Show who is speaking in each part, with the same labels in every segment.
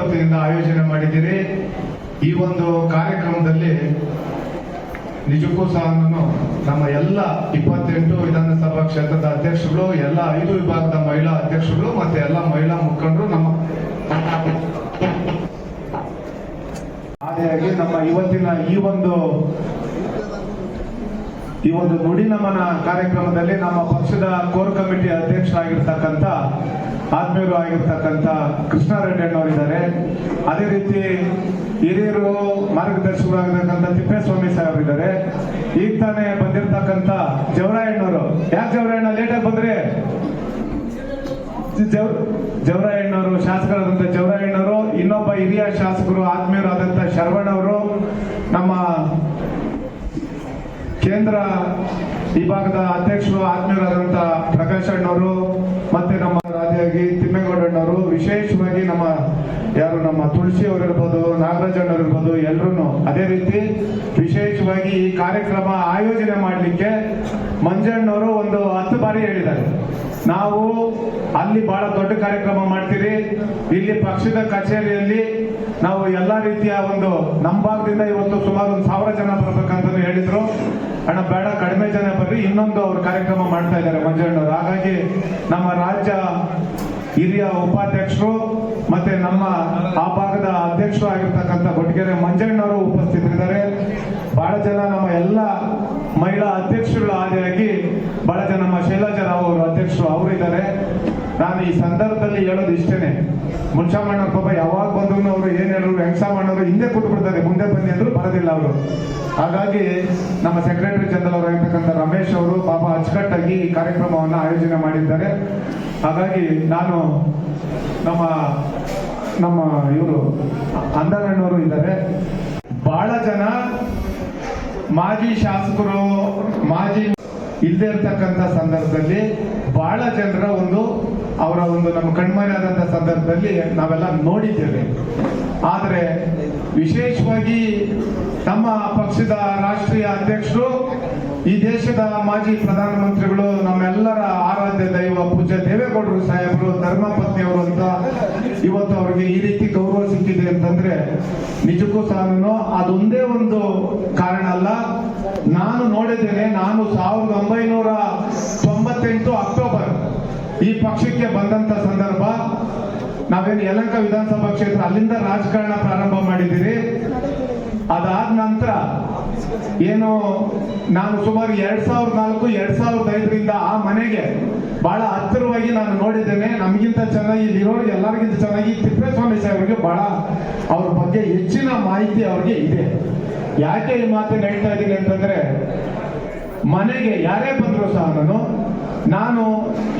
Speaker 1: ವತಿಯಿಂದ ಆಯೋಜನೆ ಮಾಡಿದ್ದೀರಿ. ಈ ಒಂದು ಕಾರ್ಯಕ್ರಮದಲ್ಲಿ ನಿಜಕ್ಕೂ ಸಹ ನಮ್ಮ ಎಲ್ಲ 28 ವಿಧಾನಸಭಾ ಕ್ಷೇತ್ರದ ಅಧ್ಯಕ್ಷಗಳು, ಎಲ್ಲ 5 ವಿಭಾಗದ ಮಹಿಳಾ ಅಧ್ಯಕ್ಷಗಳು ಮತ್ತೆ ಎಲ್ಲ ಮಹಿಳಾ ಮುಖಂಡರು ನಮ್ಮ ಹಾಗೆಯಾಗಿ ನಮ್ಮ ಇವತ್ತಿನ ಈ ಒಂದು ನುಡಿ ನಮನ ಕಾರ್ಯಕ್ರಮದಲ್ಲಿ ನಮ್ಮ ಪಕ್ಷದ ಕೋರ್ ಕಮಿಟಿ ಅಧ್ಯಕ್ಷರಾಗಿರ್ತಕ್ಕಂಥ ಆತ್ಮೀಯರು ಆಗಿರ್ತಕ್ಕಂಥ ಕೃಷ್ಣಾರೆಡ್ಡಿ ಅಣ್ಣವರಿದ್ದಾರೆ. ಅದೇ ರೀತಿ ಹಿರಿಯರು ಮಾರ್ಗದರ್ಶಕರಾಗಿರ್ತಕ್ಕಂಥ ತಿಪ್ಪೇಸ್ವಾಮಿ ಸಾಹೇಬರಿದ್ದಾರೆ. ಈಗ ತಾನೇ ಬಂದಿರತಕ್ಕಂಥ ಜವರಾಯಣ್ಣವರು, ಯಾಕೆ ಜವರಾಯಣ್ಣ ಲೇಟಾಗಿ ಬಂದ್ರೆ? ಜವರಾಯಣ್ಣವರು ಶಾಸಕರಾದಂಥ ಜವರಾಯಣ್ಣವರು, ಇನ್ನೊಬ್ಬ ಹಿರಿಯ ಶಾಸಕರು ಆತ್ಮೀಯರಾದಂಥ ಶರವಣ್ಣವರು, ನಮ್ಮ ಕೇಂದ್ರ ವಿಭಾಗದ ಅಧ್ಯಕ್ಷರು ಆತ್ಮೀಯರಾದಂಥ ಪ್ರಕಾಶ್ ಅಣ್ಣವರು, ಮತ್ತೆ ನಮ್ಮ ರಾಜ್ಯಾಗಿ ತಿಮ್ಮೇಗೌಡಣ್ಣವರು, ವಿಶೇಷವಾಗಿ ನಮ್ಮ ತುಳಸಿ ಅವರಿರ್ಬೋದು, ನಾಗರಾಜ್ ಅಣ್ಣವರಿರ್ಬೋದು, ಎಲ್ಲರೂ. ಅದೇ ರೀತಿ ವಿಶೇಷವಾಗಿ ಈ ಕಾರ್ಯಕ್ರಮ ಆಯೋಜನೆ ಮಾಡಲಿಕ್ಕೆ ಮಂಜಣ್ಣವರು ಒಂದು 10 ಬಾರಿ ಹೇಳಿದ್ದಾರೆ, ನಾವು ಅಲ್ಲಿ ಬಹಳ ದೊಡ್ಡ ಕಾರ್ಯಕ್ರಮ ಮಾಡ್ತೀರಿ, ಇಲ್ಲಿ ಪಕ್ಷದ ಕಚೇರಿಯಲ್ಲಿ ನಾವು ಎಲ್ಲಾ ರೀತಿಯ ನಮ್ಮ ಭಾಗದಿಂದ ಇವತ್ತು ಸುಮಾರು 1000 ಜನ ಬರ್ಬೇಕಂತ ಹೇಳಿದ್ರು. ಅಣ್ಣ ಬೇಡ, ಕಡಿಮೆ ಜನ ಬರ್ರಿ, ಇನ್ನೊಂದು ಅವ್ರ ಕಾರ್ಯಕ್ರಮ ಮಾಡ್ತಾ ಇದ್ದಾರೆ ಮಂಜಣ್ಣವರು. ಹಾಗಾಗಿ ನಮ್ಮ ರಾಜ್ಯ ಹಿರಿಯ ಉಪಾಧ್ಯಕ್ಷರು ಮತ್ತೆ ನಮ್ಮ ಆ ಭಾಗದ ಅಧ್ಯಕ್ಷರು ಆಗಿರ್ತಕ್ಕಂಥ ಕೊಟ್ಟಿಗೆರೆ ಮಂಜಣ್ಣವರು ಉಪಸ್ಥಿತರಿದ್ದಾರೆ. ಬಹಳ ಜನ ನಮ್ಮ ಎಲ್ಲ ಮಹಿಳಾ ಅಧ್ಯಕ್ಷರುಗಳ ಆದಿಯಾಗಿ ಬಹಳ ಜನ ನಮ್ಮ ಶೈಲಜಾ ರಾವ್ ಅವರು ಅಧ್ಯಕ್ಷರು ಅವರಿದ್ದಾರೆ. ನಾನು ಈ ಸಂದರ್ಭದಲ್ಲಿ ಹೇಳೋದು ಇಷ್ಟೇನೆ, ಮುನ್ಷಾಮಣ್ಣವ್ರ ಪಾಪ ಯಾವಾಗ ಬಂದ್ರು ಅವರು ಏನ್ ಹೇಳಿದ್ರು, ಹೆಂಗಸಾಮಣ್ಣವರು ಹಿಂದೆ ಕೂತ್ಬಿಡ್ತಾರೆ, ಮುಂದೆ ಬನ್ನಿ ಅಂದ್ರು ಬರೋದಿಲ್ಲ ಅವರು. ಹಾಗಾಗಿ ನಮ್ಮ ಸೆಕ್ರೆಟರಿ ಜನರಲ್ ಅವರಾಗಿರ್ತಕ್ಕಂಥ ರಮೇಶ್ ಅವರು ಪಾಪ ಅಚ್ಚುಕಟ್ಟಾಗಿ ಈ ಕಾರ್ಯಕ್ರಮವನ್ನು ಆಯೋಜನೆ ಮಾಡಿದ್ದಾರೆ. ಹಾಗಾಗಿ ನಾನು ನಮ್ಮ ಇವರು ಅಂದಣ್ಣವರು ಇದ್ದಾರೆ. ಬಹಳ ಜನ ಮಾಜಿ ಶಾಸಕರು, ಮಾಜಿ ಇಲ್ಲದೆ ಇರ್ತಕ್ಕಂಥ ಸಂದರ್ಭದಲ್ಲಿ ಬಹಳ ಜನರ ಅವರ ನಮ್ಮ ಕಣ್ಮರೆಯಾದಂಥ ಸಂದರ್ಭದಲ್ಲಿ ನಾವೆಲ್ಲ ನೋಡಿದ್ದೇವೆ. ಆದರೆ ವಿಶೇಷವಾಗಿ ನಮ್ಮ ಪಕ್ಷದ ರಾಷ್ಟ್ರೀಯ ಅಧ್ಯಕ್ಷರು, ಈ ದೇಶದ ಮಾಜಿ ಪ್ರಧಾನಮಂತ್ರಿಗಳು, ನಮ್ಮೆಲ್ಲರ ಆರಾಧ್ಯ ದೈವ ಪೂಜ್ಯ ದೇವೇಗೌಡರು ಸಾಹೇಬರು, ಧರ್ಮಪತ್ನಿಯವರು ಅಂತ ಇವತ್ತು ಅವರಿಗೆ ಈ ರೀತಿ ಗೌರವ ಸಿಕ್ಕಿದೆ ಅಂತಂದ್ರೆ ನಿಜಕ್ಕೂ ಸಹ ಅದೊಂದೇ ಒಂದು ಕಾರಣ ಅಲ್ಲ. ನಾನು ನೋಡಿದ್ದೇನೆ, ನಾನು 1998 ಅಕ್ಟೋಬರ್ ಈ ಪಕ್ಷಕ್ಕೆ ಬಂದಂತ ಸಂದರ್ಭ, ನಾವೇನು ಯಲಹಂಕ ವಿಧಾನಸಭಾ ಕ್ಷೇತ್ರ ಅಲ್ಲಿಂದ ರಾಜಕಾರಣ ಪ್ರಾರಂಭ ಮಾಡಿದ್ದೀರಿ. ಅದಾದ ನಂತರ ಏನು ನಾನು ಸುಮಾರು 2004-2005 ಆ ಮನೆಗೆ ಬಹಳ ಹತ್ತಿರವಾಗಿ ನಾನು ನೋಡಿದ್ದೇನೆ. ನಮಗಿಂತ ಚೆನ್ನಾಗಿ ಇಲ್ಲಿರೋರು ಎಲ್ಲರಿಗಿಂತ ಚೆನ್ನಾಗಿ ತಿಪ್ಪೇಸ್ವಾಮಿ ಸಾಹೇಬರಿಗೆ ಬಹಳ ಅವ್ರ ಬಗ್ಗೆ ಹೆಚ್ಚಿನ ಮಾಹಿತಿ ಅವ್ರಿಗೆ ಇದೆ. ಯಾಕೆ ಈ ಮಾತನ್ನು ಹೇಳ್ತಾ ಇದ್ದೀನಿ ಅಂತಂದ್ರೆ, ಮನೆಗೆ ಯಾರೇ ಬಂದ್ರು ಸಹ ನಾನು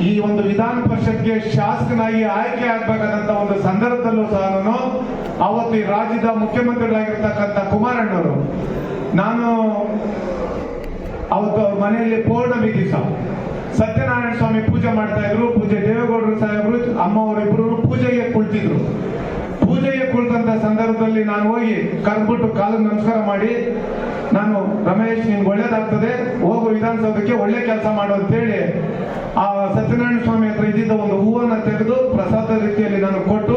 Speaker 1: ಈ ಒಂದು ವಿಧಾನ ಪರಿಷತ್ಗೆ ಶಾಸಕನಾಗಿ ಆಯ್ಕೆ ಆಗ್ಬೇಕಾದಂತ ಒಂದು ಸಂದರ್ಭದಲ್ಲೂ ಸಹ ಅವತ್ತು ಈ ರಾಜ್ಯದ ಮುಖ್ಯಮಂತ್ರಿಗಳಾಗಿರ್ತಕ್ಕಂಥ ಕುಮಾರಣ್ಣವರು, ನಾನು ಅವತ್ತು ಅವ್ರ ಮನೆಯಲ್ಲಿ ಪೌರ್ಣಮಿ ದಿವಸ ಸತ್ಯನಾರಾಯಣ ಸ್ವಾಮಿ ಪೂಜೆ ಮಾಡ್ತಾ ಇದ್ರು. ಪೂಜೆ ದೇವೇಗೌಡರು ಸಾಹೇಬರು, ಅಮ್ಮವರಿಬ್ರು ಪೂಜೆಗೆ ಕುಳಿತಿದ್ರು. ಪೂಜೆಗೆ ಕುಳಿತಂತ ಸಂದರ್ಭದಲ್ಲಿ ನಾನು ಹೋಗಿ ಕರ್ಬಿಟ್ಟು ಕಾಲಿಗೆ ನಮಸ್ಕಾರ ಮಾಡಿ, ನಾನು ರಮೇಶ್ ನಿನ್ಗೆ ಒಳ್ಳೇದಾಗ್ತದೆ, ಹೋಗು ವಿಧಾನಸೌಧಕ್ಕೆ, ಒಳ್ಳೆ ಕೆಲಸ ಮಾಡು ಅಂತೇಳಿ ಆ ಸತ್ಯನಾರಾಯಣ ಸ್ವಾಮಿ ಹತ್ರ ಇದ್ದಿದ್ದ ಒಂದು ಹೂವನ್ನ ತೆಗೆದು ಪ್ರಸಾದ ರೀತಿಯಲ್ಲಿ ನಾನು ಕೊಟ್ಟು,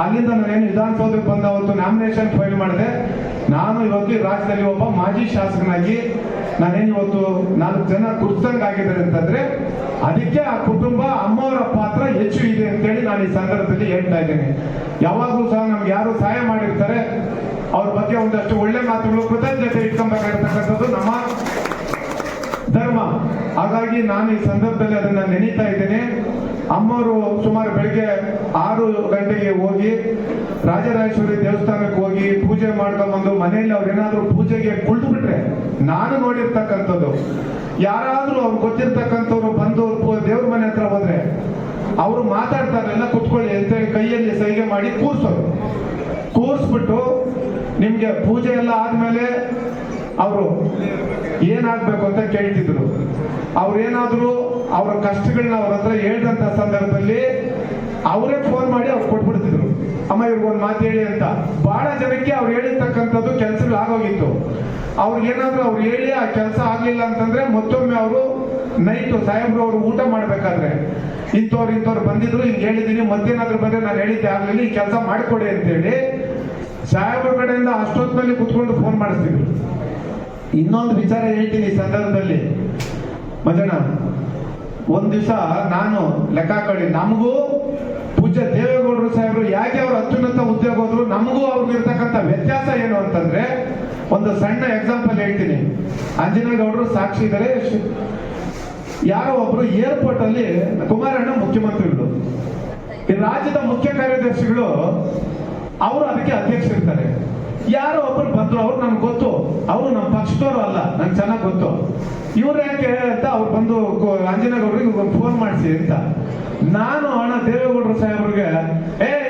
Speaker 1: ಅಲ್ಲಿಂದ ನಾನೇನು ವಿಧಾನಸೌಧಕ್ಕೆ ಬಂದ ಅವತ್ತು ನಾಮಿನೇಷನ್ ಫೈಲ್ ಮಾಡಿದೆ. ನಾನು ಇವತ್ತು ರಾಜ್ಯದಲ್ಲಿ ಒಬ್ಬ ಮಾಜಿ ಶಾಸಕನಾಗಿ ನಾನೇನು ಇವತ್ತು 4 ಜನ ಗುರುತಂಗಾಗಿದ್ದಾರೆ ಅಂತಂದ್ರೆ ಅದಕ್ಕೆ ಆ ಕುಟುಂಬ, ಅಮ್ಮವರ ಪಾತ್ರ ಹೆಚ್ಚು ಇದೆ ಅಂತೇಳಿ ನಾನು ಈ ಸಂದರ್ಭದಲ್ಲಿ ಹೇಳ್ತಾ ಇದ್ದೇನೆ. ಯಾವಾಗಲೂ ಸಹ ನಮ್ಗೆ ಯಾರು ಸಹಾಯ ಮಾಡಿರ್ತಾರೆ ಅವ್ರ ಬಗ್ಗೆ ಒಂದಷ್ಟು ಒಳ್ಳೆ ಮಾತುಗಳು, ಕೃತಜ್ಞತೆ ಇಟ್ಕೊಬೇಕಾಗಿರ್ತಕ್ಕಂಥದ್ದು ನಮ್ಮ ಧರ್ಮ. ಹಾಗಾಗಿ ನಾನು ಈ ಸಂದರ್ಭದಲ್ಲಿ ಅದನ್ನ ನೆನೀತಾ ಇದ್ದೇನೆ. ಅಮ್ಮವರು ಸುಮಾರು ಬೆಳಿಗ್ಗೆ 6 ಗಂಟೆಗೆ ಹೋಗಿ ರಾಜರಾಜೇಶ್ವರಿ ದೇವಸ್ಥಾನಕ್ಕೆ ಹೋಗಿ ಪೂಜೆ ಮಾಡ್ಕೊಂಡ್ಬಂದು ಮನೆಯಲ್ಲಿ ಅವ್ರೇನಾದ್ರೂ ಪೂಜೆಗೆ ಕುಳಿತು ಬಿಟ್ರೆ ನಾನು ನೋಡಿರ್ತಕ್ಕಂಥದ್ದು, ಯಾರಾದ್ರೂ ಅವ್ರು ಗೊತ್ತಿರ್ತಕ್ಕಂಥವ್ರು ಬಂದು ದೇವ್ರ ಮನೆ ಹತ್ರ ಹೋದ್ರೆ ಅವರು ಮಾತಾಡ್ತಾರಲ್ಲ, ಕುತ್ಕೊಳ್ಳಿ ಅಂತೇಳಿ ಕೈಯಲ್ಲಿ ಸೈಗೆ ಮಾಡಿ ಕೂರಿಸ್ಬಿಟ್ಟು ನಿಮ್ಗೆ ಪೂಜೆ ಎಲ್ಲ ಆದ್ಮೇಲೆ ಅವರು ಏನಾಗ್ಬೇಕು ಅಂತ ಕೇಳ್ತಿದ್ರು. ಅವ್ರೇನಾದ್ರು ಅವ್ರ ಕಷ್ಟಗಳನ್ನ ಅವ್ರ ಹತ್ರ ಹೇಳಿದಂತ ಸಂದರ್ಭದಲ್ಲಿ ಅವರೇ ಫೋನ್ ಮಾಡಿ ಅವ್ರು ಕೊಟ್ಬಿಡ್ತಿದ್ರು, ಅಮ್ಮ ಇವ್ರಿಗೊಂದು ಮಾತು ಹೇಳಿ ಅಂತ. ಬಹಳ ಜನಕ್ಕೆ ಅವ್ರು ಹೇಳಿರ್ತಕ್ಕಂಥದ್ದು ಕೆಲಸಗಳು ಆಗೋಗಿತ್ತು. ಅವ್ರಿಗೇನಾದ್ರೂ ಅವ್ರು ಹೇಳಿ ಆ ಕೆಲಸ ಆಗ್ಲಿಲ್ಲ ಅಂತಂದ್ರೆ ಮತ್ತೊಮ್ಮೆ ಅವರು ನೈಟು ಸಾಹೇಬ್ರು ಅವರು ಊಟ ಮಾಡ್ಬೇಕಾದ್ರೆ ಇಂಥವ್ರು ಬಂದಿದ್ರು, ಹಿಂಗೆ ಹೇಳಿದ್ದೀನಿ, ಮತ್ತೇನಾದ್ರು ಬಂದ್ರೆ ನಾನು ಹೇಳಿದ್ದೆ ಆಗ್ಲಿಲ್ಲ, ಈ ಕೆಲಸ ಮಾಡಿಕೊಡಿ ಅಂತೇಳಿ ಸಾಹೇಬ್ರ ಕಡೆಯಿಂದ ಅಷ್ಟೊತ್ತಿನಲ್ಲಿ ಕುತ್ಕೊಂಡು ಫೋನ್ ಮಾಡಿಸ್ತಿದ್ರು. ಇನ್ನೊಂದು ವಿಚಾರ ಹೇಳ್ತೀನಿ ಈ ಸಂದರ್ಭದಲ್ಲಿ ಮಜಣ್ಣ, ಒಂದ್ ದಿವಸ ನಾನು ಲೆಕ್ಕ ಹಾಕೊಳ್ಳಿ, ನಮಗೂ ಪೂಜ್ಯ ದೇವೇಗೌಡರು ಸಾಹೇಬರು ಯಾಕೆ ಅವ್ರು ಅತ್ಯುನ್ನತ ಹುದ್ದೆಗೆ ಹೋದ್ರು, ನಮಗೂ ಅವ್ರಿಗಿರ್ತಕ್ಕಂಥ ವ್ಯತ್ಯಾಸ ಏನು ಅಂತಂದ್ರೆ, ಒಂದು ಸಣ್ಣ ಎಕ್ಸಾಂಪಲ್ ಹೇಳ್ತೀನಿ. ಅಂಜನೇಗೌಡರು ಸಾಕ್ಷಿ ಇದ್ದಾರೆ. ಯಾರೋ ಒಬ್ರು ಏರ್ಪೋರ್ಟ್ ಅಲ್ಲಿ ಕುಮಾರಣ್ಣ ಮುಖ್ಯಮಂತ್ರಿಗಳು, ಈ ರಾಜ್ಯದ ಮುಖ್ಯ ಕಾರ್ಯದರ್ಶಿಗಳು ಅವರು ಅದಕ್ಕೆ ಅಧ್ಯಕ್ಷರಿರ್ತಾರೆ. ಯಾರೋ ಒಬ್ರು ಬಂದ್ರು, ಅವ್ರು ನನ್ಗೆ ಗೊತ್ತು, ಅವರು ನಮ್ಮ ಪಕ್ಷದವರು ಅಲ್ಲ, ನಂಗೆ ಚೆನ್ನಾಗಿ ಗೊತ್ತು. ಇವ್ರು ಯಾಕೆ ಅಂತ ಅವ್ರು ಬಂದು ಅಂಜನೇಗೌಡರಿಗೆ ಫೋನ್ ಮಾಡಿಸಿ ಅಂತ. ನಾನು ಅಣ್ಣ ದೇವೇಗೌಡರು ಸಾಹೇಬ್ರಿಗೆ,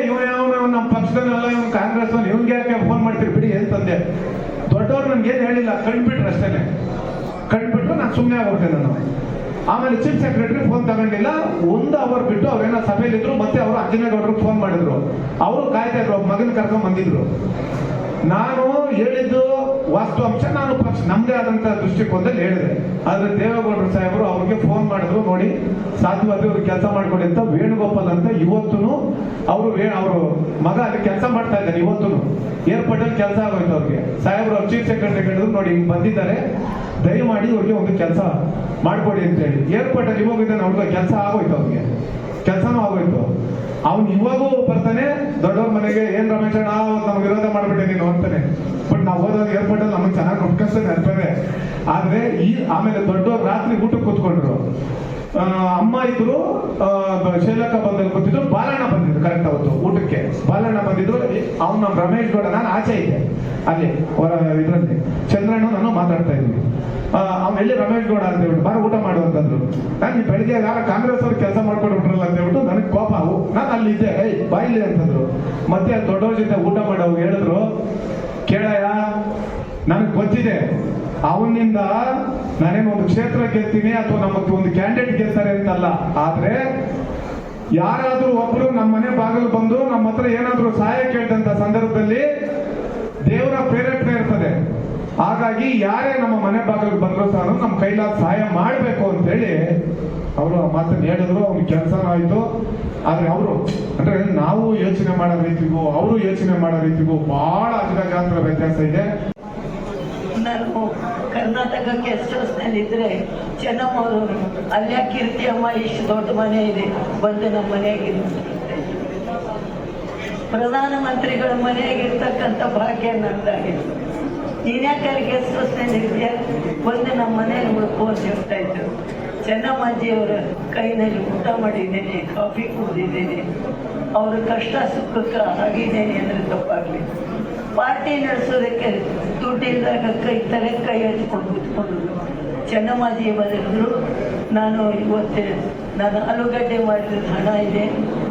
Speaker 1: ಇವನು ನಮ್ಮ ಪಕ್ಷದಲ್ಲ, ಇವನು ಕಾಂಗ್ರೆಸ್ ಇವ್ನಿಗೆ ಯಾಕೆ ಫೋನ್ ಮಾಡ್ತೀರಿ ಬಿಡಿ ಅಂತಂದೆ. ದೊಡ್ಡವ್ರು ನನ್ಗೆ ಏನ್ ಹೇಳಿಲ್ಲ, ಕಂಡ್ಬಿಟ್ರು ಅಷ್ಟೇನೆ, ಕಂಡ್ಬಿಟ್ರು ನಾನು ಸುಮ್ಮನೆ ಆಗೋಗ್ತೇನೆ ನಾನು. ಆಮೇಲೆ ಚೀಫ್ ಸೆಕ್ರೆಟರಿ ಫೋನ್ ತಗೊಂಡಿಲ್ಲ, 1 ಅವರ್ ಬಿಟ್ಟು ಅವ್ರೇನೋ ಸಭೆಯಲ್ಲಿದ್ರು, ಮತ್ತೆ ಅವರು ಅಂಜನೇಗೌಡರಿಗೆ ಫೋನ್ ಮಾಡಿದ್ರು. ಅವರು ಕಾಯ್ತಾ ಇದ್ರು, ಮಗನ ಕರ್ಕೊಂಡ್ ಬಂದಿದ್ರು. ನಾನು ಹೇಳಿದ್ದು ವಾಸ್ತವಾಂಶ, ನಾನು ಪಕ್ಷ ನಮ್ದೇ ಆದಂತ ದೃಷ್ಟಿಕೋನದಲ್ಲಿ ಹೇಳಿದೆ. ಆದ್ರೆ ದೇವೇಗೌಡರು ಸಾಹೇಬರು ಅವ್ರಿಗೆ ಫೋನ್ ಮಾಡಿದ್ರು, ನೋಡಿ ಸಾಧ್ಯವಾದ್ರೆ ಅವ್ರಿಗೆ ಕೆಲಸ ಮಾಡ್ಕೊಡಿ ಅಂತ. ವೇಣುಗೋಪಾಲ್ ಅಂತ ಇವತ್ತು ಅವರು ಮಗ ಅಲ್ಲಿ ಕೆಲಸ ಮಾಡ್ತಾ ಇದ್ದಾರೆ. ಇವತ್ತು ಏರ್ಪೋರ್ಟ್ ಅಲ್ಲಿ ಕೆಲಸ ಆಗೋಯ್ತು ಅವ್ರಿಗೆ. ಸಾಹೇಬ್ರು ಅವ್ರು ಚೀಫ್ ಸೆಕ್ರೆಟರಿ ಹೇಳಿದ್ರು, ನೋಡಿ ಹಿಂಗ್ ಬಂದಿದ್ದಾರೆ, ದಯಮಾಡಿ ಅವ್ರಿಗೆ ಒಂದು ಕೆಲಸ ಮಾಡ್ಕೊಡಿ ಅಂತ ಹೇಳಿ. ಏರ್ಪೋರ್ಟ್ ಅಲ್ಲಿ ಹೋಗಿದ್ದಾನೆ, ಅವ್ರಿಗೆ ಕೆಲಸ ಆಗೋಯ್ತು, ಅವ್ರಿಗೆ ಕೆಲಸನೂ ಆಗೋಯ್ತು. ಅವ್ನು ಇವಾಗೂ ಬರ್ತಾನೆ ದೊಡ್ಡವ್ರ ಮನೆಗೆ, ಏನ್ ರಮೇಶ್ ಅಣ್ಣ ನಮ್ಗೆ ವಿರೋಧ ಮಾಡ್ಬಿಟ್ಟೆ ನೀನು ಅಂತಾನೆ. ಬಟ್ ನಾವು ಹೋದಾಗ ಏರ್ಪೋರ್ಟ್ ಅಲ್ಲಿ ನಮಗೆ ಚೆನ್ನಾಗಿ ನೋಡ್ಕೊಂತ ನೆನಪೇ. ಆದ್ರೆ ಆಮೇಲೆ ದೊಡ್ಡವ್ರು ರಾತ್ರಿ ಊಟಕ್ಕೆ ಕೂತ್ಕೊಂಡ್ರು. ಅಮ್ಮ ಇದ್ರು, ಶೈಲಕ್ಕ ಬಂದಲ್ಲಿ ಕೂತಿದ್ರು, ಬಾಲಣ್ಣ ಬಂದಿದ್ರು ಕರೆಕ್ಟ್ ಅವತ್ತು ಊಟಕ್ಕೆ. ಬಾಲಣ್ಣ ಬಂದಿದ್ರು, ಅವ್ನು ನಮ್ಮ ರಮೇಶ್ ಗೌಡ, ನಾನು ಆಚೆ ಇದ್ದೆ ಅಲ್ಲಿ ಇದ್ರಲ್ಲಿ, ಚಂದ್ರಣ್ಣ ನಾನು ಮಾತಾಡ್ತಾ ಇದ್ವಿ. ಅವ್ನು ಎಲ್ಲಿ ರಮೇಶ್ ಗೌಡ ಅಂತ ಹೇಳ್ಬಿಟ್ಟು ಬಾರ ಊಟ ಮಾಡುವಂತಂದ್ರು. ನಾನು ಬೆಳಿಗ್ಗೆ ಯಾರ ಕಾಂಗ್ರೆಸ್ ಅವ್ರು ಕೆಲಸ ಮಾಡ್ಕೊಂಡ್ಬಿಟ್ರಲ್ಲ ಅಂತ ಹೇಳ್ಬಿಟ್ಟು ನನಗೆ ಕೋಪ. ನಾನು ಅಲ್ಲಿ ಇದ್ದೆ, ಬಾಯಿಲಿ ಅಂತಂದ್ರು. ಮತ್ತೆ ದೊಡ್ಡವ್ರ ಜೊತೆ ಊಟ ಮಾಡೋವು ಹೇಳಿದ್ರು, ಕೇಳಯ್ಯ ನನಗೆ ಗೊತ್ತಿದೆ ಅವನಿಂದ ನಾನೇನು ಒಂದು ಕ್ಷೇತ್ರ ಗೆಲ್ತೀನಿ ಅಥವಾ ನಮಗೆ ಒಂದು ಕ್ಯಾಂಡಿಡೇಟ್ ಗೆಲ್ತಾರೆ ಅಂತಲ್ಲ, ಆದ್ರೆ ಯಾರಾದ್ರೂ ಒಬ್ರು ನಮ್ಮ ಮನೆ ಬಾಗಿಲು ಬಂದು ನಮ್ಮ ಹತ್ರ ಏನಾದ್ರೂ ಸಹಾಯ ಕೇಳಿದಂತ ಸಂದರ್ಭದಲ್ಲಿ ದೇವರ ಪ್ರೇರೇಪಣೆ ಇರ್ತದೆ. ಹಾಗಾಗಿ ಯಾರೇ ನಮ್ಮ ಮನೆ ಬಾಗಿಲು ಬಂದ್ರು ಸಹ ನಮ್ಮ ಕೈಲಾದ ಸಹಾಯ ಮಾಡಬೇಕು ಅಂತೇಳಿ ಅವರು ಆ ಮಾತನ್ನು ಹೇಳಿದ್ರು. ಅವ್ನ ಕೆಲಸನೂ ಆಯ್ತು. ಆದ್ರೆ ಅವರು ಅಂದ್ರೆ ನಾವು ಯೋಚನೆ ಮಾಡೋ ರೀತಿಗೂ ಅವರು ಯೋಚನೆ ಮಾಡೋ ರೀತಿಗೂ ಬಹಳ ಅಜಗಜಾಂತರ ವ್ಯತ್ಯಾಸ ಇದೆ.
Speaker 2: ನಾನು ಕರ್ನಾಟಕ ಗೆಸ್ಟ್ ಹೌಸ್ನಲ್ಲಿ ಇದ್ರೆ ಚೆನ್ನಮ್ಮವರು ಅಲ್ಲೇ ಕೀರ್ತಿ ಅಮ್ಮ ಇಷ್ಟು ದೊಡ್ಡ ಮನೆ ಇದೆ ಬಂದು ನಮ್ಮ ಮನೆಯಾಗಿರು. ಪ್ರಧಾನಮಂತ್ರಿಗಳ ಮನೆಯಾಗಿರ್ತಕ್ಕಂಥ ಭಾಗ್ಯ ನಂದಾಗಿದೆ. ನೀನ್ಯಾಕಲ್ಲಿ ಗೆಸ್ಟ್ ಹೌಸ್ನಲ್ಲಿ ಇದೆಯಾ, ಬಂದು ನಮ್ಮ ಮನೆಯಲ್ಲಿ ಉಳ್ಕೊಂಡು ಹೇಳ್ತಾ ಇದ್ರು. ಚೆನ್ನಮ್ಮಾಜಿಯವರ ಕೈನಲ್ಲಿ ಊಟ ಮಾಡಿದ್ದೇನೆ, ಕಾಫಿ ಕುಡಿದಿದ್ದೇನೆ, ಅವರ ಕಷ್ಟ ಸುಖಕ್ಕೆ ಆಗಿದ್ದೇನೆ ಅಂದರೆ ತಪ್ಪಾಗಲಿ. ಪಾರ್ಟಿ ನಡೆಸೋದಕ್ಕೆ ದುಡ್ಡಿಲ್ದಾಗ ಕೈ ಹಚ್ಕೊಂಡು ಕೂತ್ಕೊಂಡ್ರು. ಚೆನ್ನಮ್ಮಾಜಿ ಬಂದಿದ್ರು, ನಾನು ಇವತ್ತು ನಾನು ಆಲೂಗಡ್ಡೆ ಮಾಡಿದ ಹಣ ಇದೆ,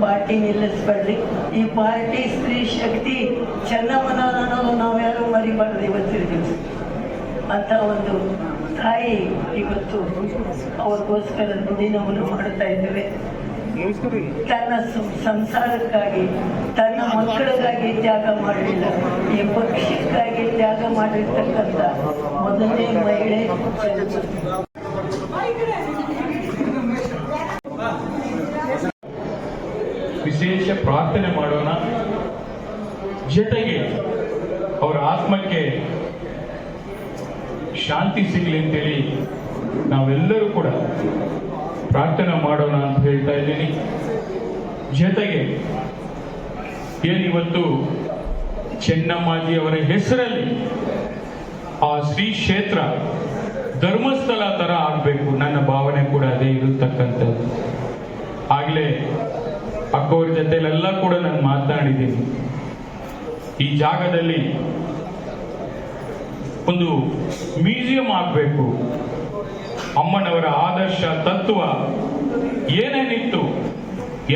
Speaker 2: ಪಾರ್ಟಿ ನಿಲ್ಲಿಸ್ಬೇಡ್ರಿ, ಈ ಪಾರ್ಟಿ ಸ್ತ್ರೀ ಶಕ್ತಿ ಚೆನ್ನಮ್ಮನ ಅನ್ನೋದು ನಾವ್ಯಾರು ಮರಿಬಾರ್ದು ಇವತ್ತಿನ ದಿವಸ ಅಂತ ಒಂದು ತಾಯಿ ಇವತ್ತು ಅವ್ರಿಗೋಸ್ಕರ ದಿನವನ್ನು ಮಾಡ್ತಾ ಇದ್ದೇವೆ. ತನ್ನ ಸಂಸಾರಕ್ಕಾಗಿ ತನ್ನ ಮಕ್ಕಳಿಗಾಗಿ ತ್ಯಾಗ ಮಾಡಲಿಲ್ಲ, ಈ ಪಕ್ಷಕ್ಕಾಗಿ ತ್ಯಾಗ ಮಾಡಿರ್ತಕ್ಕಂಥ ಮೊದಲನೇ ಮಹಿಳೆ.
Speaker 3: ವಿಶೇಷ ಪ್ರಾರ್ಥನೆ ಮಾಡೋಣ. ಜೊತೆಗೆ ಅವರ ಆತ್ಮಕ್ಕೆ ಶಾಂತಿ ಸಿಗಲಿ ಅಂತೇಳಿ ನಾವೆಲ್ಲರೂ ಕೂಡ ಪ್ರಾರ್ಥನೆ ಮಾಡೋಣ ಅಂತ ಹೇಳ್ತಾ ಇದ್ದೀನಿ. ಜೊತೆಗೆ ಏನಿವತ್ತು ಚೆನ್ನಮ್ಮಾಜಿ ಅವರ ಹೆಸರಲ್ಲಿ ಆ ಶ್ರೀ ಕ್ಷೇತ್ರ ಧರ್ಮಸ್ಥಳ ತರ ಆಗಬೇಕು, ನನ್ನ ಭಾವನೆ ಕೂಡ ಅದೇ ಇರತಕ್ಕಂಥದ್ದು. ಆಗಲೇ ಅಕ್ಕವ್ರ ಜೊತೆಲೆಲ್ಲ ಕೂಡ ನಾನು ಮಾತನಾಡಿದ್ದೀನಿ. ಈ ಜಾಗದಲ್ಲಿ ಒಂದು ಮ್ಯೂಸಿಯಂ ಆಗಬೇಕು, ಅಮ್ಮನವರ ಆದರ್ಶ ತತ್ವ ಏನೇನಿತ್ತು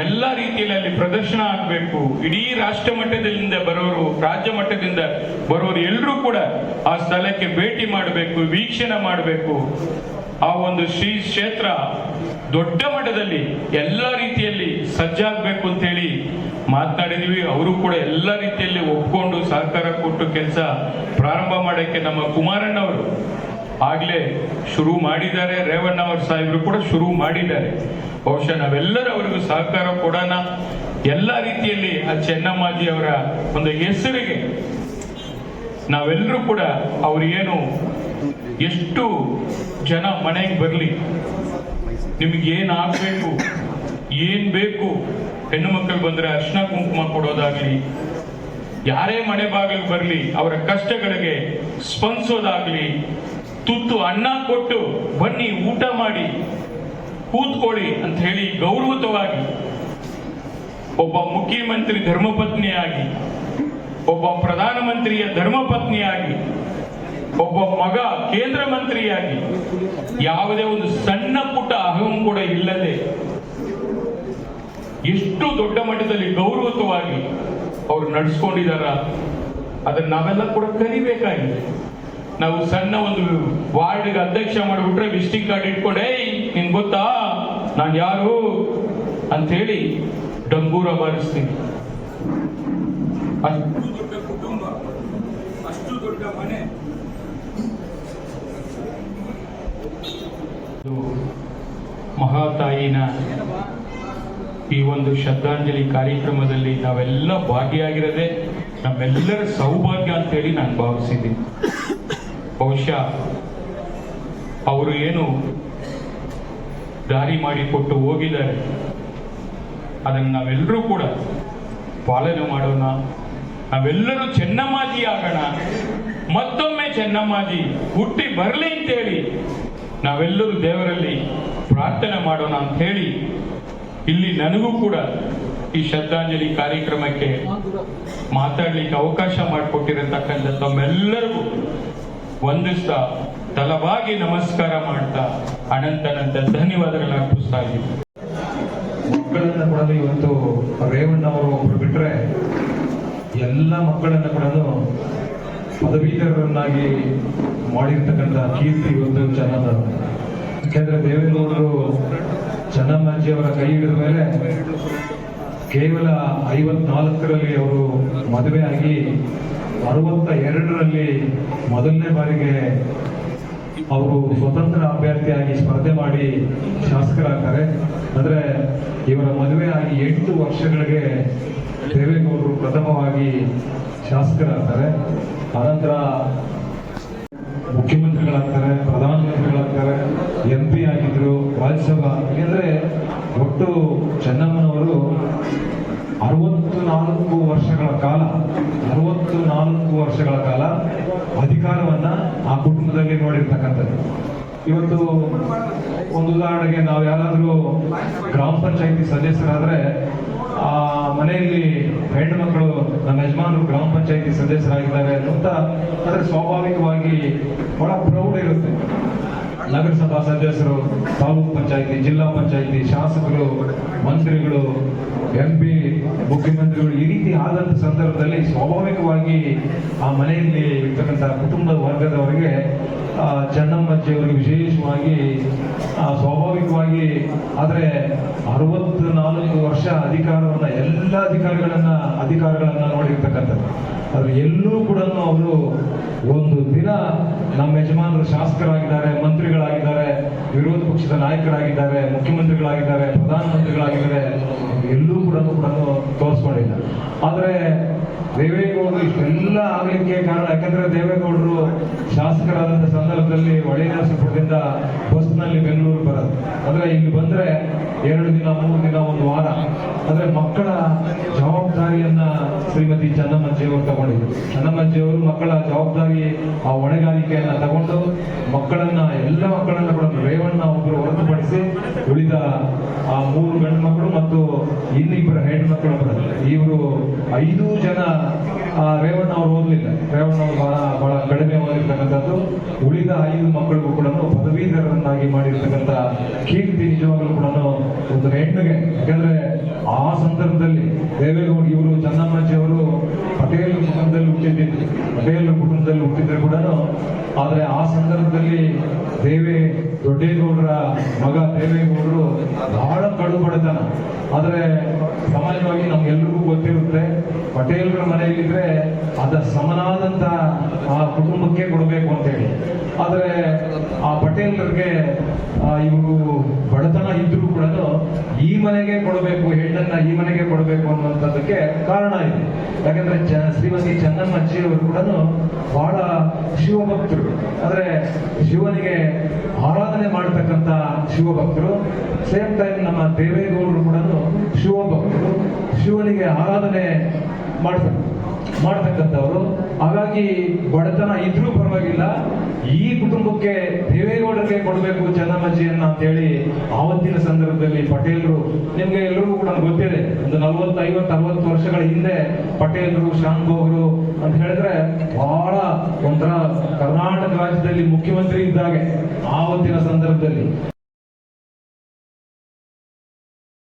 Speaker 3: ಎಲ್ಲ ರೀತಿಯಲ್ಲಿ ಅಲ್ಲಿ ಪ್ರದರ್ಶನ ಆಗಬೇಕು. ಇಡೀ ರಾಷ್ಟ್ರ ಮಟ್ಟದಿಂದ ಬರೋರು, ರಾಜ್ಯ ಮಟ್ಟದಿಂದ ಬರೋರು ಎಲ್ಲರೂ ಕೂಡ ಆ ಸ್ಥಳಕ್ಕೆ ಭೇಟಿ ಮಾಡಬೇಕು, ವೀಕ್ಷಣೆ ಮಾಡಬೇಕು. ಆ ಒಂದು ಶ್ರೀ ಕ್ಷೇತ್ರ ದೊಡ್ಡ ಮಟ್ಟದಲ್ಲಿ ಎಲ್ಲ ರೀತಿಯಲ್ಲಿ ಸಜ್ಜಾಗಬೇಕು ಅಂತ ಹೇಳಿ ಮಾತನಾಡಿದೀವಿ. ಅವರು ಕೂಡ ಎಲ್ಲ ರೀತಿಯಲ್ಲಿ ಒಪ್ಕೊಂಡು ಸಹಕಾರ ಕೊಟ್ಟು ಕೆಲಸ ಪ್ರಾರಂಭ ಮಾಡೋಕ್ಕೆ ನಮ್ಮ ಕುಮಾರಣ್ಣವರು ಆಗಲೇ ಶುರು ಮಾಡಿದ್ದಾರೆ. ರೇವಣ್ಣವರ ಸಾಹೇಬರು ಕೂಡ ಶುರು ಮಾಡಿದ್ದಾರೆ. ಬಹುಶಃ ನಾವೆಲ್ಲರೂ ಅವರಿಗೂ ಸಹಕಾರ ಕೊಡೋಣ. ಎಲ್ಲ ರೀತಿಯಲ್ಲಿ ಆ ಚೆನ್ನಮ್ಮಾಜಿ ಅವರ ಒಂದು ಹೆಸರಿಗೆ ನಾವೆಲ್ಲರೂ ಕೂಡ ಅವ್ರಿಗೇನು ಎಷ್ಟು ಜನ ಮನೆಗೆ ಬರಲಿ, ನಿಮಗೇನು ಆಗಬೇಕು, ಏನು ಬೇಕು, ಹೆಣ್ಣು ಮಕ್ಕಳು ಬಂದರೆ ಅರ್ಶಿನ ಕುಂಕುಮ ಕೊಡೋದಾಗ್ಲಿ, ಯಾರೇ ಮನೆ ಬಾಗಿಲಿಗೆ ಬರಲಿ ಅವರ ಕಷ್ಟಗಳಿಗೆ ಸ್ಪಂದಿಸೋದಾಗ್ಲಿ, ತುತ್ತು ಅನ್ನ ಕೊಟ್ಟು ಬನ್ನಿ ಊಟ ಮಾಡಿ ಕೂತ್ಕೊಳ್ಳಿ ಅಂತ ಹೇಳಿ ಗೌರವತವಾಗಿ ಒಬ್ಬ ಮುಖ್ಯಮಂತ್ರಿ ಧರ್ಮಪತ್ನಿಯಾಗಿ, ಒಬ್ಬ ಪ್ರಧಾನಮಂತ್ರಿಯ ಧರ್ಮಪತ್ನಿಯಾಗಿ, ಒಬ್ಬ ಮಗ ಕೇಂದ್ರ ಮಂತ್ರಿಯಾಗಿ ಯಾವುದೇ ಒಂದು ಸಣ್ಣ ಪುಟ್ಟ ಅಹಂ ಕೂಡ ಇಲ್ಲದೆ ಎಷ್ಟು ದೊಡ್ಡ ಮಟ್ಟದಲ್ಲಿ ಗೌರವತವಾಗಿ ಅವರು ನಡೆಸ್ಕೊಂಡಿದಾರ, ಅದನ್ನ ನಾವೆಲ್ಲ ಕೂಡ ಕಲಿಬೇಕಾಗಿದೆ. ನಾವು ಸಣ್ಣ ಒಂದು ವಾರ್ಡ್ಗೆ ಅಧ್ಯಕ್ಷ ಮಾಡಿಬಿಟ್ರೆ ವಿಸಿಟಿಂಗ್ ಕಾರ್ಡ್ ಇಟ್ಕೊಂಡೆ ನಿನ್ ಗೊತ್ತಾ ನಾನು ಯಾರು ಅಂತ ಹೇಳಿ ಡಂಗೂರ ಬಾರಿಸ್ತೀನಿ. ಅಷ್ಟು ದೊಡ್ಡ ಕುಟುಂಬ, ಅಷ್ಟು ದೊಡ್ಡ ಮನೆ. ಮಹಾತಾಯಿನ ಈ ಒಂದು ಶ್ರದ್ಧಾಂಜಲಿ ಕಾರ್ಯಕ್ರಮದಲ್ಲಿ ನಾವೆಲ್ಲ ಭಾಗಿಯಾಗಿರದೆ ನಮ್ಮೆಲ್ಲರ ಸೌಭಾಗ್ಯ ಅಂತೇಳಿ ನಾನು ಭಾವಿಸಿದ್ದೀನಿ. ಬಹುಶಃ ಅವರು ಏನು ದಾರಿ ಮಾಡಿಕೊಟ್ಟು ಹೋಗಿದ್ದಾರೆ ಅದನ್ನು ನಾವೆಲ್ಲರೂ ಕೂಡ ಪಾಲನೆ ಮಾಡೋಣ. ನಾವೆಲ್ಲರೂ ಚೆನ್ನಮ್ಮಾಜಿ ಆಗೋಣ. ಮತ್ತೊಮ್ಮೆ ಚೆನ್ನಮ್ಮಾಜಿ ಹುಟ್ಟಿ ಬರಲಿ ಅಂತೇಳಿ ನಾವೆಲ್ಲರೂ ದೇವರಲ್ಲಿ ಪ್ರಾರ್ಥನೆ ಮಾಡೋಣ ಅಂತ ಹೇಳಿ ಇಲ್ಲಿ ನನಗೂ ಕೂಡ ಈ ಶ್ರದ್ಧಾಂಜಲಿ ಕಾರ್ಯಕ್ರಮಕ್ಕೆ ಮಾತಾಡ್ಲಿಕ್ಕೆ ಅವಕಾಶ ಮಾಡಿಕೊಟ್ಟಿರತಕ್ಕಂಥ ತಮ್ಮೆಲ್ಲರಿಗೂ ವಂದಿಸ್ತಾ ತಲವಾಗಿ ನಮಸ್ಕಾರ ಮಾಡ್ತಾ ಅನಂತ ಧನ್ಯವಾದಗಳನ್ನ ಅರ್ಪಿಸ್ತಾ ಇದ್ದೀವಿ.
Speaker 4: ಮಕ್ಕಳನ್ನ ಕೂಡ ಇವತ್ತು ರೇವಣ್ಣ ಅವರು ಒಬ್ರು ಬಿಟ್ರೆ ಎಲ್ಲ ಮಕ್ಕಳನ್ನ ಕೂಡ ಪದವೀಧರರನ್ನಾಗಿ ಮಾಡಿರ್ತಕ್ಕಂಥ ಕೀರ್ತಿ ಇವತ್ತು ಚೆನ್ನದ. ಯಾಕೆಂದ್ರೆ ದೇವೇಗೌಡರು ಚೆನ್ನಮ್ಮಾಜಿ ಅವರ ಕೈ ಹಿಡಿದ ಮೇಲೆ ಕೇವಲ 54ರಲ್ಲಿ ಅವರು ಮದುವೆ ಆಗಿ 62ರಲ್ಲಿ ಮೊದಲನೇ ಬಾರಿಗೆ ಅವರು ಸ್ವತಂತ್ರ ಅಭ್ಯರ್ಥಿಯಾಗಿ ಸ್ಪರ್ಧೆ ಮಾಡಿ ಶಾಸಕರಾಗ್ತಾರೆ. ಅಂದ್ರೆ ಇವರ ಮದುವೆ ಆಗಿ 8 ವರ್ಷಗಳಿಗೆ ದೇವೇಗೌಡರು ಪ್ರಥಮವಾಗಿ ಶಾಸಕರಾಗ್ತಾರೆ. ಅನಂತರ ಮುಖ್ಯಮಂತ್ರಿಗಳಾಗ್ತಾರೆ, ಪ್ರಧಾನಮಂತ್ರಿಗಳಾಗ್ತಾರೆ, MP ಆಗಿದ್ರು, ರಾಜ್ಯಸಭಾ. ಯಾಕೆಂದ್ರೆ ಒಟ್ಟು ಚೆನ್ನಮ್ಮನವರು 64 ವರ್ಷಗಳ ಕಾಲ ಅಧಿಕಾರವನ್ನ ಆ ಕುಟುಂಬದಲ್ಲಿ ನೋಡಿರ್ತಕ್ಕಂಥದ್ದು. ಇವತ್ತು ಒಂದು ಉದಾಹರಣೆಗೆ ನಾವು ಯಾರಾದ್ರೂ ಗ್ರಾಮ ಪಂಚಾಯತಿ ಸದಸ್ಯರಾದ್ರೆ ಆ ಮನೆಯಲ್ಲಿ ಹೆಣ್ಣು ಮಕ್ಕಳು ನಮ್ಮ ಯಜಮಾನರು ಗ್ರಾಮ ಪಂಚಾಯತಿ ಸದಸ್ಯರಾಗಿದ್ದಾರೆ ಅಂತ ಆದ್ರೆ ಸ್ವಾಭಾವಿಕವಾಗಿ ಬಹಳ ಪ್ರೌಢ ಇರುತ್ತೆ. ನಗರಸಭಾ ಸದಸ್ಯರು, ತಾಲೂಕು ಪಂಚಾಯತಿ, ಜಿಲ್ಲಾ ಪಂಚಾಯತಿ, ಶಾಸಕರು, ಮಂತ್ರಿಗಳು, MP, ಮುಖ್ಯಮಂತ್ರಿಗಳು ಈ ರೀತಿ ಆದಂತ ಸಂದರ್ಭದಲ್ಲಿ ಸ್ವಾಭಾವಿಕವಾಗಿ ಆ ಮನೆಯಲ್ಲಿ ಇರ್ತಕ್ಕಂಥ ಕುಟುಂಬದ ವರ್ಗದವರಿಗೆ ಚೆನ್ನಮ್ಮಾಜಿಯವರಿಗೆ ವಿಶೇಷವಾಗಿ ಸ್ವಾಭಾವಿಕವಾಗಿ ಆದರೆ 64 ವರ್ಷ ಅಧಿಕಾರವನ್ನ ಎಲ್ಲ ಅಧಿಕಾರಗಳನ್ನ ನೋಡಿರ್ತಕ್ಕಂಥದ್ದು. ಆದ್ರೆ ಎಲ್ಲೂ ಕೂಡ ಅವರು ಒಂದು ದಿನ ನಮ್ಮ ಯಜಮಾನರು ಶಾಸಕರಾಗಿದ್ದಾರೆ, ಮಂತ್ರಿಗಳಾಗಿದ್ದಾರೆ, ವಿರೋಧ ಪಕ್ಷದ ನಾಯಕರಾಗಿದ್ದಾರೆ, ಮುಖ್ಯಮಂತ್ರಿಗಳಾಗಿದ್ದಾರೆ, ಪ್ರಧಾನಮಂತ್ರಿಗಳಾಗಿದ್ದಾರೆ, ಎಲ್ಲೂ ಕೂಡ ತೋರಿಸ್ಕೊಂಡಿಲ್ಲ. ಆದ್ರೆ ದೇವೇಗೌಡರು ಇಷ್ಟೆಲ್ಲ ಆಗ್ಲಿಕ್ಕೆ ಕಾರಣ ಯಾಕಂದ್ರೆ ದೇವೇಗೌಡರು ಶಾಸಕರಾದಂಥ ಸಂದರ್ಭದಲ್ಲಿ ಹೊಳೆನರಸೀಪುರದಿಂದ ಬಸ್ನಲ್ಲಿ ಬೆಂಗಳೂರು ಬರೋದು. ಅಂದ್ರೆ ಇಲ್ಲಿ ಬಂದ್ರೆ 2 ದಿನ 3 ದಿನ 1 ವಾರ. ಅಂದ್ರೆ ಮಕ್ಕಳ ಜವಾಬ್ದಾರಿಯನ್ನ ಶ್ರೀಮತಿ ಚೆನ್ನಮ್ಮಾಜಿಯವರು ತಗೊಂಡಿದ್ರು. ಚೆನ್ನಮ್ಮಾಜಿಯವರು ಮಕ್ಕಳ ಜವಾಬ್ದಾರಿ ಆ ಹೊಣೆಗಾರಿಕೆಯನ್ನ ತಗೊಂಡು ಎಲ್ಲ ಮಕ್ಕಳನ್ನ ಕೂಡ ರೇವಣ್ಣ ಒಬ್ಬರು ಹೊರತುಪಡಿಸಿ ಉಳಿದ ಆ 3 ಗಂಡು ಮಕ್ಕಳು ಮತ್ತು ಇನ್ನಿಬ್ಬರು ಹೆಣ್ಣು ಮಕ್ಕಳು ಬರುತ್ತೆ. ಇವರು 5 ಜನ ರೇವಣ್ಣ ಅವರು ಓದಲಿಲ್ಲ. ರೇವಣ್ಣ ಅವರು ಬಹಳ ಕಡಿಮೆ ಓದಿರ್ತಕ್ಕಂಥದ್ದು. ಉಳಿದ 5 ಮಕ್ಕಳಿಗೂ ಕೂಡ ಪದವೀಧರರನ್ನಾಗಿ ಮಾಡಿರ್ತಕ್ಕಂಥ ಕೀರ್ತಿ ನಿಜವಾಗಲೂ ಕೂಡ ಒಂದು ಹೆಣ್ಣಿಗೆ. ಯಾಕಂದ್ರೆ ಆ ಸಂದರ್ಭದಲ್ಲಿ ದೇವೇಗೌಡ ಇವರು ಚೆನ್ನಮ್ಮಾಜಿ ಅವರು ಪಟೇಲ್ ಕುಟುಂಬದಲ್ಲಿ ಹುಟ್ಟಿದ್ರು ಕೂಡ ಆದರೆ ಆ ಸಂದರ್ಭದಲ್ಲಿ ದೊಡ್ಡೇಗೌಡರ ಮಗ ದೇವೇಗೌಡರು ಬಹಳ ಕಡು ಬಡತನ. ಆದರೆ ಸಾಮಾನ್ಯವಾಗಿ ನಮ್ಗೆಲ್ರಿಗೂ ಗೊತ್ತಿರುತ್ತೆ, ಪಟೇಲ್ರ ಮನೆಯಲ್ಲಿದ್ರೆ ಅದ ಸಮನಾದಂತ ಆ ಕುಟುಂಬಕ್ಕೆ ಕೊಡಬೇಕು ಅಂತೇಳಿ. ಆದರೆ ಆ ಪಟೇಲ್ರಿಗೆ ಇವರು ಬಡತನ ಇದ್ರೂ ಕೂಡ ಈ ಮನೆಗೆ ಕೊಡಬೇಕು, ಹೆಣ್ಣನ್ನ ಈ ಮನೆಗೆ ಕೊಡಬೇಕು ಅನ್ನುವಂಥದ್ದಕ್ಕೆ ಕಾರಣ ಇದೆ. ಯಾಕಂದ್ರೆ ಶ್ರೀಮತಿ ಚೆನ್ನಮ್ಮಜ್ಜಿಯವರು ಕೂಡ ಬಹಳ ಶಿವಭಕ್ತರು. ಅಂದ್ರೆ ಶಿವನಿಗೆ ಆರಾಧನೆ ಮಾಡತಕ್ಕಂತ ಶಿವಭಕ್ತರು. ಸೇಮ್ ಟೈಮ್ ನಮ್ಮ ದೇವೇಗೌಡರು ಕೂಡ ಶಿವಭಕ್ತರು, ಶಿವನಿಗೆ ಆರಾಧನೆ ಮಾಡ್ತಕ್ಕಂಥವ್ರು. ಹಾಗಾಗಿ ಬಡತನ ಇದ್ರೂ ಪರವಾಗಿಲ್ಲ, ಈ ಕುಟುಂಬಕ್ಕೆ ದೇವೇಗೌಡರಿಗೆ ಕೊಡಬೇಕು ಚೆನ್ನಮ್ಮಜ್ಜಿಯನ್ನ ಅಂತ ಹೇಳಿ ಆವತ್ತಿನ ಸಂದರ್ಭದಲ್ಲಿ ಪಟೇಲರು, ನಿಮ್ಗೆ ಎಲ್ಲರಿಗೂ ಕೂಡ ಗೊತ್ತಿದೆ, ಒಂದು 40, 50, 60 ವರ್ಷಗಳ ಹಿಂದೆ ಪಟೇಲರು, ಶಾನ್ಭೋಗರು ಅಂತ ಹೇಳಿದ್ರೆ ಬಹಳ ಒಂಥರ ಕರ್ನಾಟಕ ರಾಜ್ಯದಲ್ಲಿ ಮುಖ್ಯಮಂತ್ರಿ ಇದ್ದಾಗೆ ಆವತ್ತಿನ ಸಂದರ್ಭದಲ್ಲಿ